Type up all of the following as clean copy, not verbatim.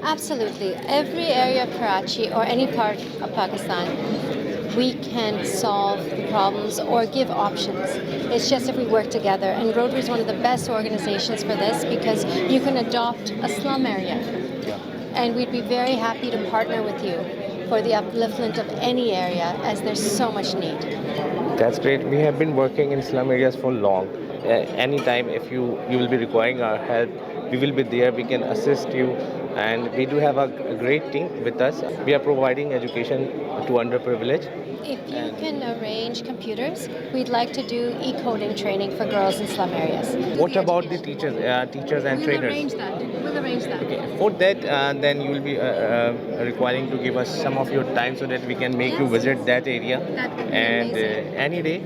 Absolutely. Every area of Karachi or any part of Pakistan, we can solve the problems or give options. It's just if we work together. And Rotary is one of the best organizations for this because you can adopt a slum area. And we'd be very happy to partner with you for the upliftment of any area as there's so much need. That's great. We have been working in slum areas for long. Anytime if you will be requiring our help, we will be there. We can assist you, and we do have a great team with us. We are providing education to underprivileged. If you can arrange computers, we'd like to do e-coding training for girls in slum areas. What about the teachers and We'll trainers? arrange that. We'll arrange that. Okay, for that, then you will be requiring to give us some of your time so that we can make you visit that area. That would be And amazing. Any day,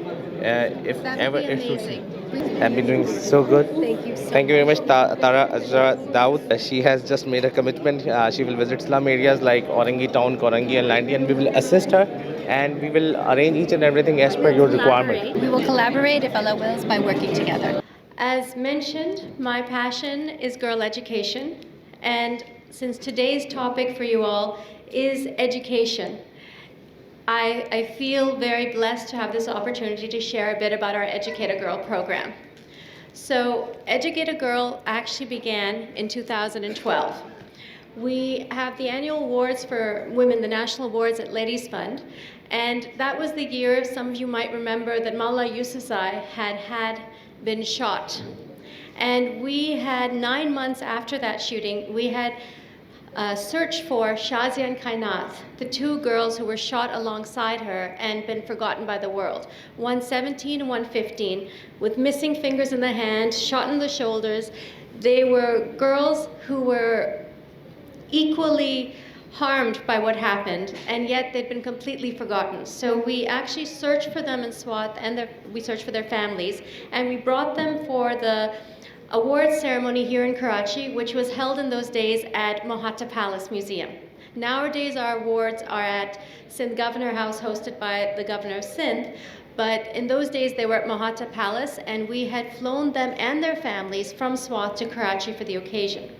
if That ever would be it suits you. amazing. Have been doing so good. Thank you so Thank you very much. much, Tara Uzra Dawood. She has just made a commitment. She will visit slum areas like Orangi Town, Korangi, and Landi, and we will assist her and we will arrange each and everything as per your requirement. We will collaborate, if Allah wills, by working together. As mentioned, my passion is girl education, and since today's topic for you all is education, I feel very blessed to have this opportunity to share a bit about our Educate a Girl program. So Educate a Girl actually began in 2012. We have the annual awards for women, the national awards at LADIESFUND, and that was the year, some of you might remember, that Malla Yousafzai had been shot. And we had 9 months after that shooting, we had searched for Shazia and Kainat, the two girls who were shot alongside her and been forgotten by the world. One 17 and one 15, with missing fingers in the hand, shot in the shoulders. They were girls who were equally harmed by what happened, and yet they'd been completely forgotten. So we actually searched for them in Swat, and we searched for their families, and we brought them for the awards ceremony here in Karachi, which was held in those days at Mohatta Palace Museum. Nowadays our awards are at Sindh Governor House, hosted by the Governor of Sindh, but in those days they were at Mohatta Palace, and we had flown them and their families from Swat to Karachi for the occasion.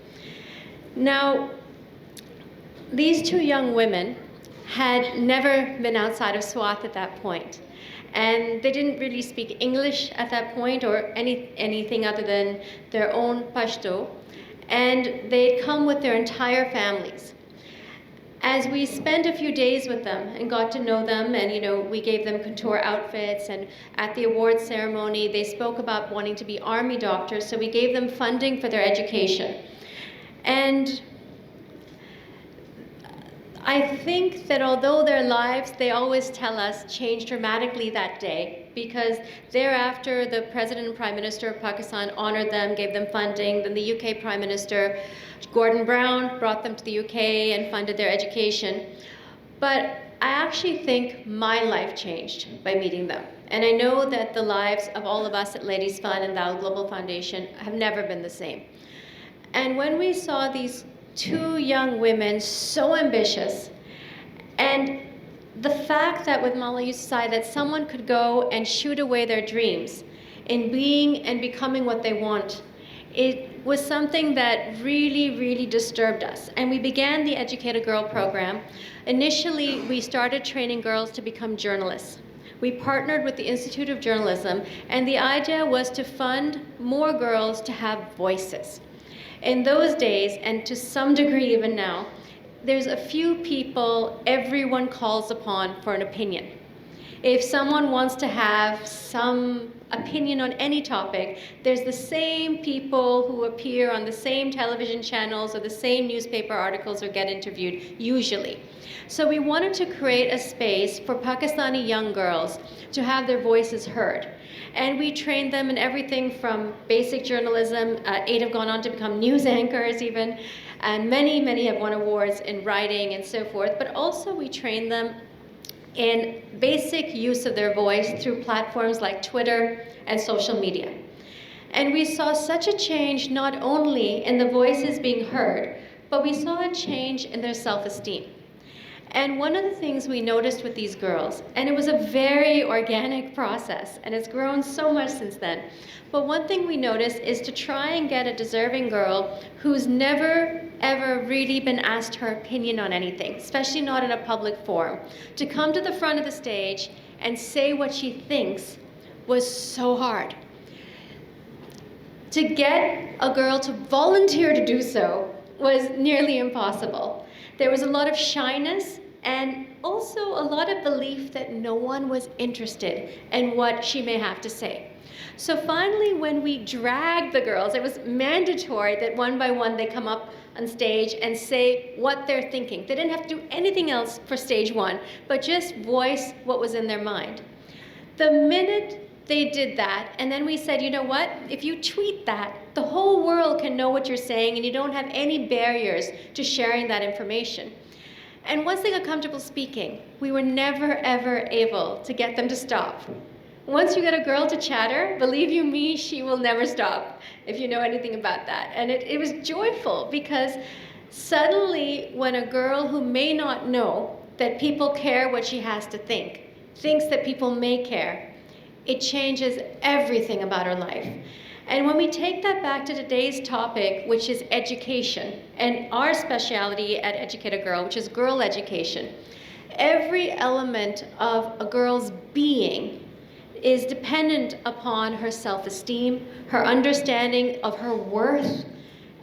Now, these two young women had never been outside of Swat at that point. And they didn't really speak English at that point or anything other than their own Pashto. And they'd come with their entire families. As we spent a few days with them and got to know them, and we gave them couture outfits, and at the awards ceremony they spoke about wanting to be army doctors, so we gave them funding for their education. And I think that although their lives, they always tell us, changed dramatically that day, because thereafter the President and Prime Minister of Pakistan honored them, gave them funding. Then the UK Prime Minister, Gordon Brown, brought them to the UK and funded their education. But I actually think my life changed by meeting them. And I know that the lives of all of us at LADIESFUND and Dawood Global Foundation have never been the same. And when we saw these two young women, so ambitious, and the fact that with Malla Yousafzai that someone could go and shoot away their dreams in being and becoming what they want, it was something that really, really disturbed us. And we began the Educate a Girl program. Initially, we started training girls to become journalists. We partnered with the Institute of Journalism, and the idea was to fund more girls to have voices. In those days, and to some degree even now, there's a few people everyone calls upon for an opinion. If someone wants to have some opinion on any topic, there's the same people who appear on the same television channels or the same newspaper articles or get interviewed, usually. So we wanted to create a space for Pakistani young girls to have their voices heard. And we trained them in everything from basic journalism. 8 have gone on to become news anchors even, and many, many have won awards in writing and so forth. But also we trained them in basic use of their voice through platforms like Twitter and social media. And we saw such a change not only in the voices being heard, but we saw a change in their self-esteem. And one of the things we noticed with these girls, and it was a very organic process, and it's grown so much since then, but one thing we noticed is to try and get a deserving girl who's never, ever really been asked her opinion on anything, especially not in a public forum, to come to the front of the stage and say what she thinks was so hard. To get a girl to volunteer to do so was nearly impossible. There was a lot of shyness and also a lot of belief that no one was interested in what she may have to say. So finally, when we dragged the girls, it was mandatory that one by one they come up on stage and say what they're thinking. They didn't have to do anything else for stage one, but just voice what was in their mind. The minute they did that, and then we said, you know what, if you tweet that, the whole world can know what you're saying and you don't have any barriers to sharing that information. And once they got comfortable speaking, we were never ever able to get them to stop. Once you get a girl to chatter, believe you me, she will never stop, if you know anything about that. And it was joyful because suddenly when a girl who may not know that people care what she has to think, thinks that people may care, it changes everything about her life. And when we take that back to today's topic, which is education, and our specialty at Educate a Girl, which is girl education, every element of a girl's being is dependent upon her self-esteem, her understanding of her worth,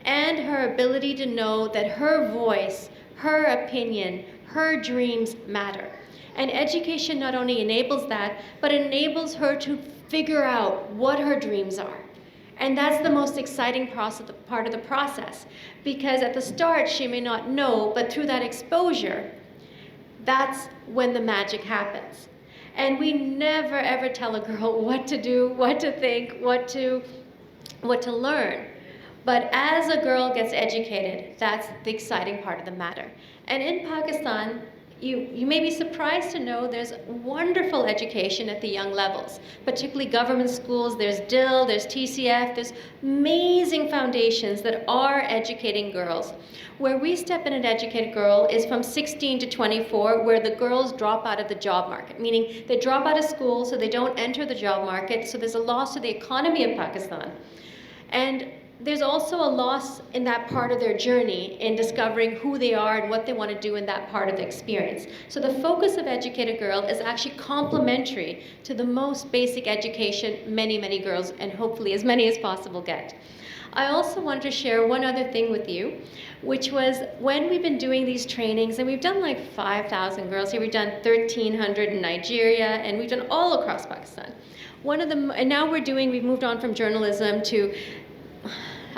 and her ability to know that her voice, her opinion, her dreams matter. And education not only enables that, but enables her to figure out what her dreams are. And that's the most exciting part of the process, because at the start she may not know, but through that exposure, that's when the magic happens. And we never ever tell a girl what to do, what to think, what to learn. But as a girl gets educated, that's the exciting part of the matter. And in Pakistan, you may be surprised to know there's wonderful education at the young levels, particularly government schools. There's DIL, there's TCF, there's amazing foundations that are educating girls. Where we step in an educated girl is from 16 to 24, where the girls drop out of the job market, meaning they drop out of school so they don't enter the job market, so there's a loss to the economy of Pakistan. And there's also a loss in that part of their journey in discovering who they are and what they want to do in that part of the experience. So the focus of Educate a Girl is actually complementary to the most basic education many, many girls, and hopefully as many as possible, get. I also want to share one other thing with you, which was when we've been doing these trainings, and we've done like 5,000 girls here, we've done 1,300 in Nigeria, and we've done all across Pakistan. And now we've moved on from journalism to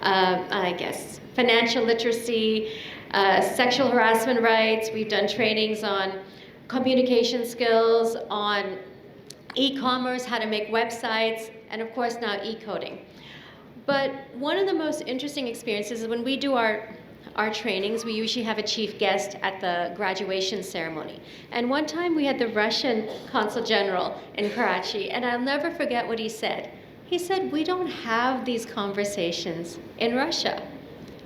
I guess, financial literacy, sexual harassment rights. We've done trainings on communication skills, on e-commerce, how to make websites, and of course now e-coding. But one of the most interesting experiences is when we do our trainings, we usually have a chief guest at the graduation ceremony. And one time we had the Russian Consul General in Karachi, and I'll never forget what he said. He said, we don't have these conversations in Russia.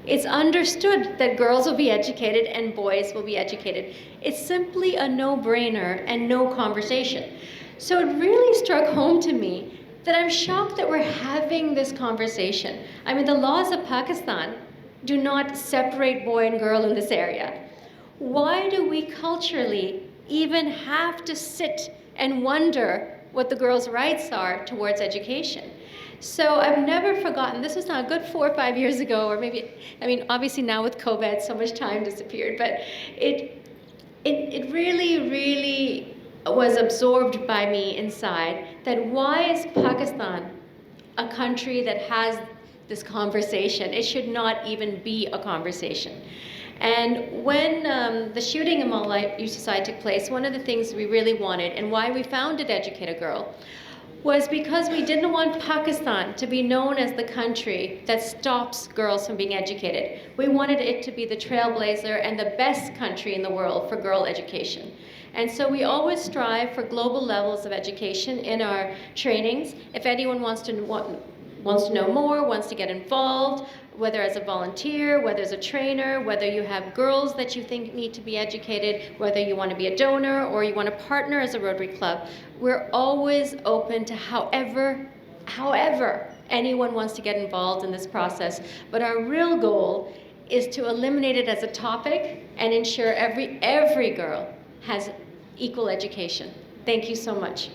It's understood that girls will be educated and boys will be educated. It's simply a no-brainer and no conversation. So it really struck home to me that I'm shocked that we're having this conversation. I mean, the laws of Pakistan do not separate boy and girl in this area. Why do we culturally even have to sit and wonder what the girls' rights are towards education? So I've never forgotten, this was now a good 4 or 5 years ago, or maybe, I mean, obviously now with COVID, so much time disappeared, but it really, really was absorbed by me inside that why is Pakistan a country that has this conversation? It should not even be a conversation. And when the shooting in Malay Youth Society took place, one of the things we really wanted, and why we founded Educate a Girl, was because we didn't want Pakistan to be known as the country that stops girls from being educated. We wanted it to be the trailblazer and the best country in the world for girl education. And so we always strive for global levels of education in our trainings. If anyone wants to know more, wants to get involved, whether as a volunteer, whether as a trainer, whether you have girls that you think need to be educated, whether you want to be a donor or you want to partner as a Rotary Club. We're always open to however anyone wants to get involved in this process. But our real goal is to eliminate it as a topic and ensure every girl has equal education. Thank you so much.